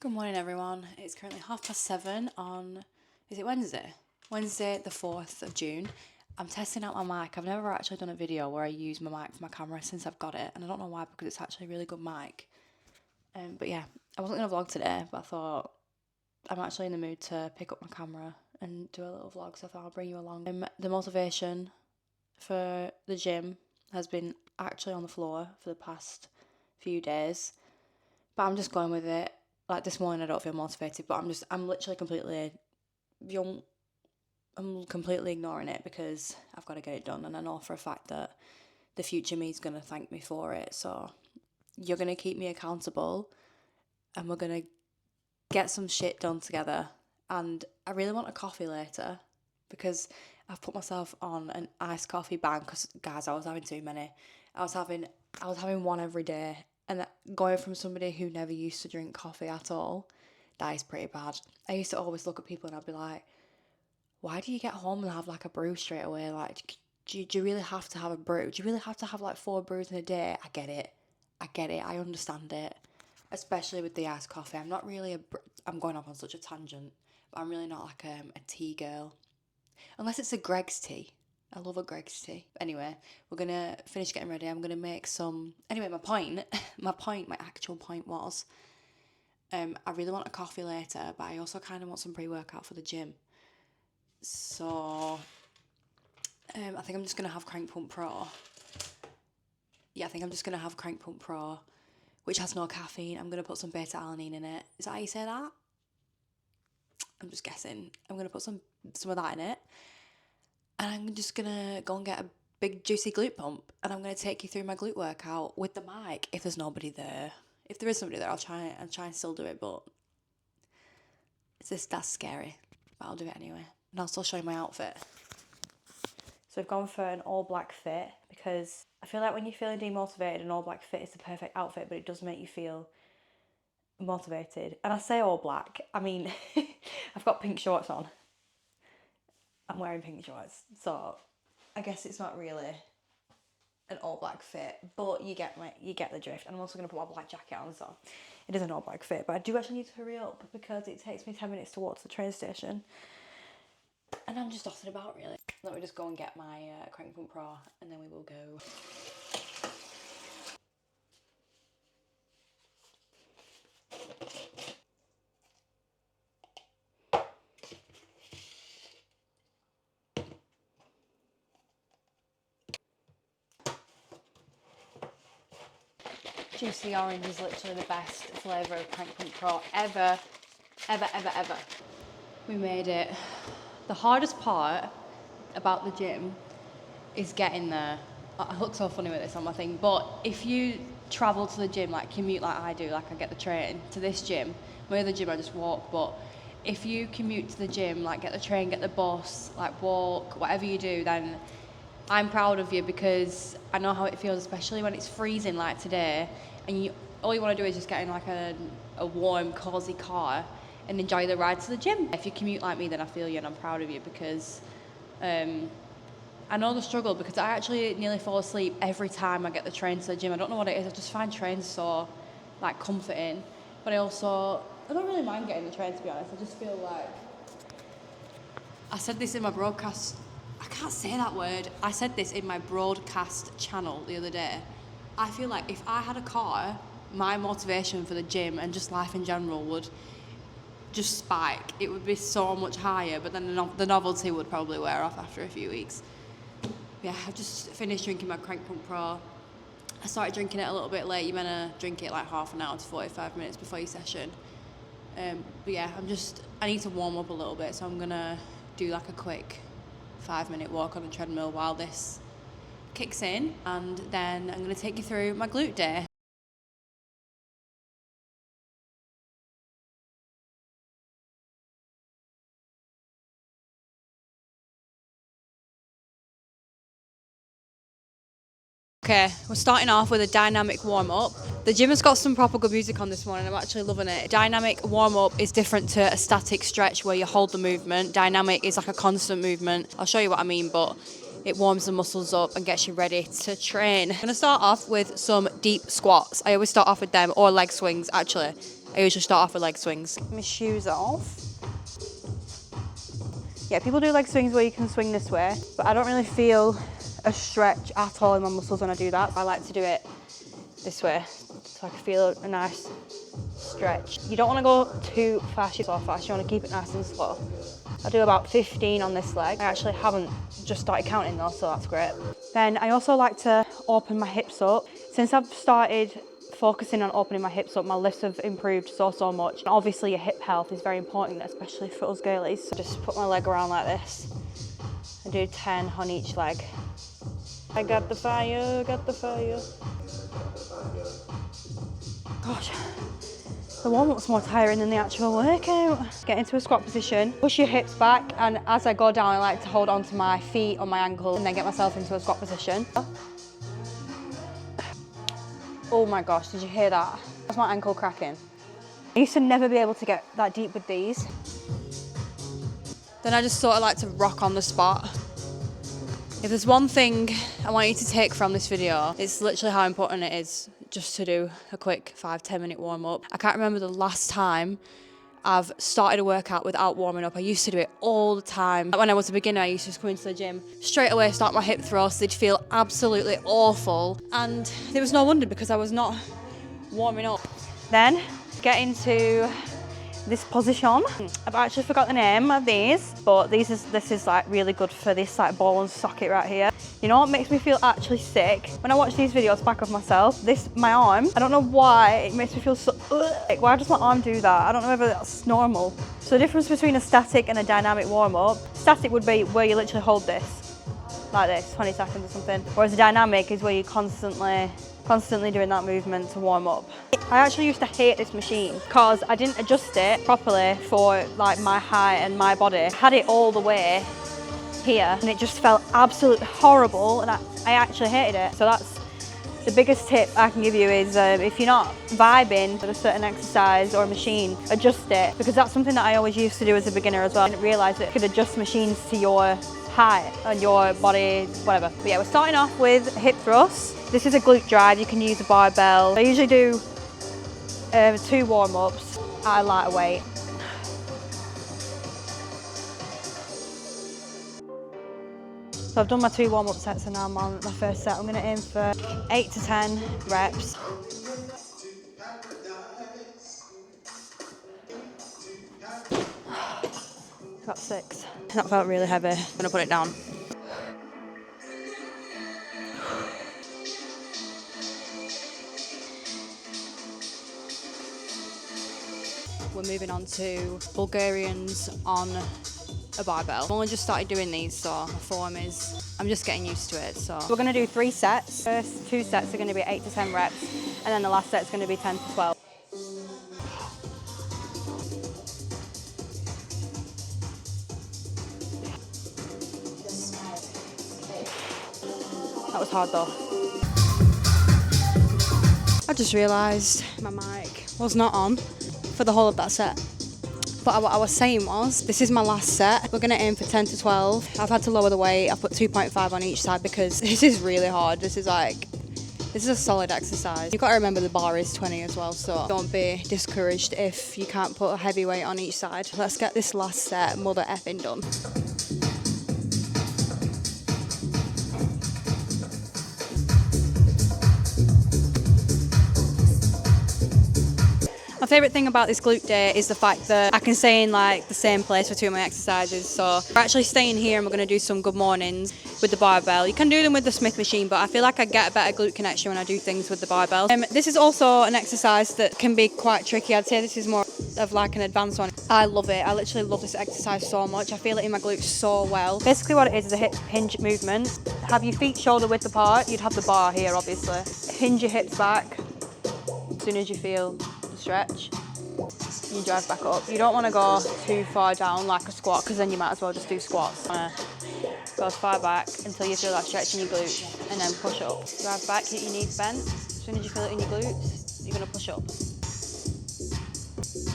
Good morning everyone, it's currently 7:30 on, is it Wednesday? Wednesday the 4th of June. I'm testing out my mic. I've never actually done a video where I use my mic for my camera since I've got it, and I don't know why, because it's actually a really good mic. But yeah, I wasn't going to vlog today, but I thought I'm actually in the mood to pick up my camera and do a little vlog, so I thought I'll bring you along. The motivation for the gym has been actually on the floor for the past few days, but I'm just going with it. Like this morning I don't feel motivated, but I'm literally completely ignoring it because I've got to get it done, and I know for a fact that the future me is going to thank me for it. So you're going to keep me accountable and we're going to get some shit done together. And I really want a coffee later because I've put myself on an iced coffee ban because, guys, I was having too many. I was having one every day, and going from somebody who never used to drink coffee at all, that is pretty bad. I used to always look at people and I'd be like, why do you get home and have like a brew straight away? Like, do you really have to have a brew? Do you really have to have like 4 brews in a day? I get it. I understand it. Especially with the iced coffee. I'm not really I'm going off on such a tangent, but I'm really not like a tea girl. Unless it's a Greg's tea. I love a Greg's tea. Anyway, we're going to finish getting ready. I'm going to make some... Anyway, my actual point was, I really want a coffee later, but I also kind of want some pre-workout for the gym. So, I think I'm just going to have Crank Pump Pro. Yeah, I think I'm just going to have Crank Pump Pro, which has no caffeine. I'm going to put some beta-alanine in it. Is that how you say that? I'm just guessing. I'm going to put some of that in it. And I'm just going to go and get a big juicy glute pump. And I'm going to take you through my glute workout with the mic if there's nobody there. If there is somebody there, I'll try and still do it. But that's scary. But I'll do it anyway. And I'll still show you my outfit. So I've gone for an all black fit because I feel like when you're feeling demotivated, an all black fit is the perfect outfit, but it does make you feel motivated. And I say all black, I mean, I've got pink shorts on. I'm wearing pink shorts, so I guess it's not really an all black fit, but you get the drift. And I'm also going to put my black jacket on, so it is an all black fit. But I do actually need to hurry up because it takes me 10 minutes to walk to the train station. And I'm just dossing about, really. Let me just go and get my Crank Pump Pro, and then we will go. Juicy orange is literally the best flavour of Crank Pump Pro ever. We made it. The hardest part about the gym is getting there. I look so funny with this on my thing, but if you travel to the gym, like commute like I do, like I get the train to this gym, my other gym I just walk, but if you commute to the gym, like get the train, get the bus, like walk, whatever you do, then I'm proud of you because I know how it feels, especially when it's freezing like today, and all you want to do is just get in like a warm, cosy car and enjoy the ride to the gym. If you commute like me, then I feel you and I'm proud of you because I know the struggle, because I actually nearly fall asleep every time I get the train to the gym. I don't know what it is, I just find trains so like comforting, but I don't really mind getting the train, to be honest. I just feel like, I said this in my broadcast, I can't say that word. I said this in my broadcast channel the other day. I feel like if I had a car, my motivation for the gym and just life in general would just spike. It would be so much higher, but then the novelty would probably wear off after a few weeks. Yeah, I've just finished drinking my Crank Pump Pro. I started drinking it a little bit late. You're meant to drink it like half an hour to 45 minutes before your session. But yeah, I need to warm up a little bit, so I'm gonna do like a quick 5-minute walk on the treadmill while this kicks in, and then I'm going to take you through my glute day. Okay, we're starting off with a dynamic warm-up. The gym has got some proper good music on this morning. I'm actually loving it. Dynamic warm-up is different to a static stretch where you hold the movement. Dynamic is like a constant movement. I'll show you what I mean, but It warms the muscles up and gets you ready to train. I'm gonna start off with some deep squats. I always start off with them, or leg swings actually. I usually start off with leg swings. My shoes off. Yeah, people do leg swings where you can swing this way, but I don't really feel a stretch at all in my muscles when I do that. I like to do it this way, so I can feel a nice stretch. You don't want to go too fast or fast, you want to keep it nice and slow. I do about 15 on this leg. I actually haven't just started counting though, so that's great. Then I also like to open my hips up. Since I've started focusing on opening my hips up, my lifts have improved so much. And obviously your hip health is very important, especially for us girlies. So just put my leg around like this and do 10 on each leg. I got the fire, got the fire. Gosh, the warm-up's more tiring than the actual workout. Get into a squat position, push your hips back, and as I go down, I like to hold onto my feet or my ankle and then get myself into a squat position. Oh my gosh, did you hear that? That's my ankle cracking. I used to never be able to get that deep with these. Then I just sort of like to rock on the spot. If there's one thing I want you to take from this video, it's literally how important it is just to do a quick 5-10 minute warm up. I can't remember the last time I've started a workout without warming up. I used to do it all the time. When I was a beginner, I used to just come into the gym, straight away start my hip thrusts. They'd feel absolutely awful. And there was no wonder because I was not warming up. Then get into this position. I've actually forgot the name of these, but this is like really good for this like ball and socket right here. You know what makes me feel actually sick? When I watch these videos back of myself, my arm, I don't know why, it makes me feel so like, why does my arm do that? I don't know whether that's normal. So the difference between a static and a dynamic warm-up, static would be where you literally hold this, like this, 20 seconds or something. Whereas a dynamic is where you're constantly doing that movement to warm up. I actually used to hate this machine because I didn't adjust it properly for like my height and my body. I had it all the way here and it just felt absolutely horrible and I actually hated it. So that's the biggest tip I can give you is if you're not vibing with a certain exercise or a machine, adjust it, because that's something that I always used to do as a beginner as well. I didn't realise that you could adjust machines to your height and your body, whatever. But yeah, we're starting off with hip thrusts. This is a glute drive, you can use a barbell. I usually do 2 warm-ups at a lighter weight. So I've done my 2 warm-up sets and now I'm on my first set. I'm going to aim for 8 to 10 reps. Got 6. That felt really heavy. I'm going to put it down. We're moving on to Bulgarians on a barbell. I've only just started doing these, so my form is, I'm just getting used to it. So we're going to do 3 sets. First 2 sets are going to be 8 to 10 reps, and then the last set is going to be 10 to 12. That was hard though. I just realised my mic was not on for the whole of that set. But what I was saying was, this is my last set. We're gonna aim for 10 to 12. I've had to lower the weight. I've put 2.5 on each side because this is really hard. This is a solid exercise. You've got to remember the bar is 20 as well, so don't be discouraged if you can't put a heavy weight on each side. Let's get this last set mother effing done. My favourite thing about this glute day is the fact that I can stay in like the same place for 2 of my exercises. So we're actually staying here and we're going to do some good mornings with the barbell. You can do them with the Smith machine, but I feel like I get a better glute connection when I do things with the barbell. This is also an exercise that can be quite tricky. I'd say this is more of like an advanced one. I love it. I literally love this exercise so much. I feel it in my glutes so well. Basically what it is a hip hinge movement. Have your feet shoulder width apart. You'd have the bar here obviously. Hinge your hips back as soon as you feel stretch, you drive back up. You don't want to go too far down like a squat because then you might as well just do squats. Go as far back until you feel that stretch in your glutes and then push up. Drive back, keep your knees bent. As soon as you feel it in your glutes, you're going to push up.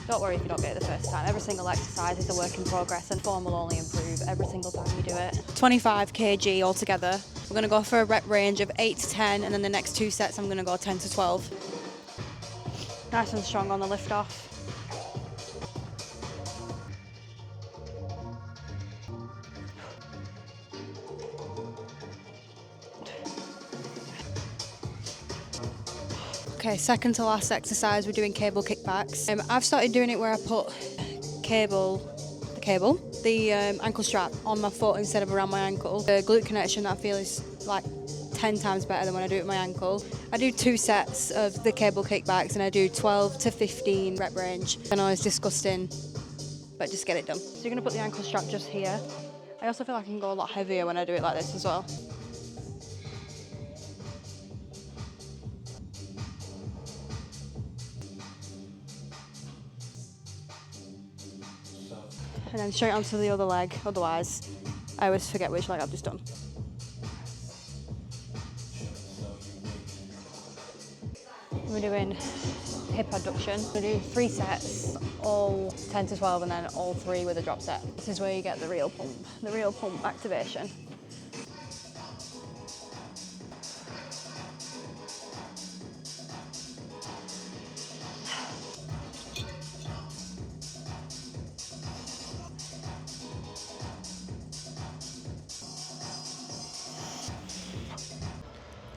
Don't worry if you don't get it the first time. Every single exercise is a work in progress and form will only improve every single time you do it. 25 kg altogether. We're going to go for a rep range of 8 to 10 and then the next 2 sets I'm going to go 10 to 12. Nice and strong on the lift off. Okay, second to last exercise, we're doing cable kickbacks. I've started doing it where I put the ankle strap on my foot instead of around my ankle. The glute connection I feel is like 10 times better than when I do it with my ankle. I do 2 sets of the cable kickbacks and I do 12 to 15 rep range. I know it's disgusting, but just get it done. So you're gonna put the ankle strap just here. I also feel like I can go a lot heavier when I do it like this as well. And then straight onto the other leg, otherwise I always forget which leg I've just done. We're doing hip abduction. We're doing 3 sets, all 10 to 12 and then all 3 with a drop set. This is where you get the real pump activation.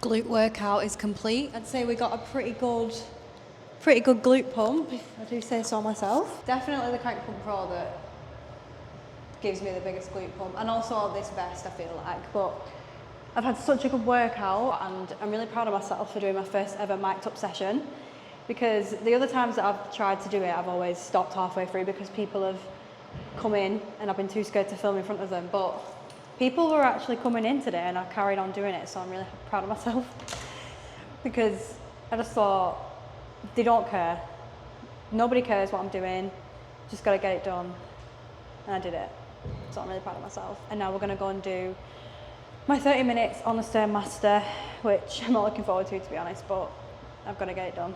Glute workout is complete. I'd say we got a pretty good glute pump, if I do say so myself. Definitely the Crank Pump Pro that gives me the biggest glute pump, and also this vest I feel like. But I've had such a good workout and I'm really proud of myself for doing my first ever mic'd up session, because the other times that I've tried to do it, I've always stopped halfway through because people have come in and I've been too scared to film in front of them. But people were actually coming in today and I carried on doing it, so I'm really proud of myself because I just thought, they don't care. Nobody cares what I'm doing, just gotta get it done. And I did it, so I'm really proud of myself. And now we're gonna go and do my 30 minutes on the Stairmaster, which I'm not looking forward to be honest, but I've gotta get it done.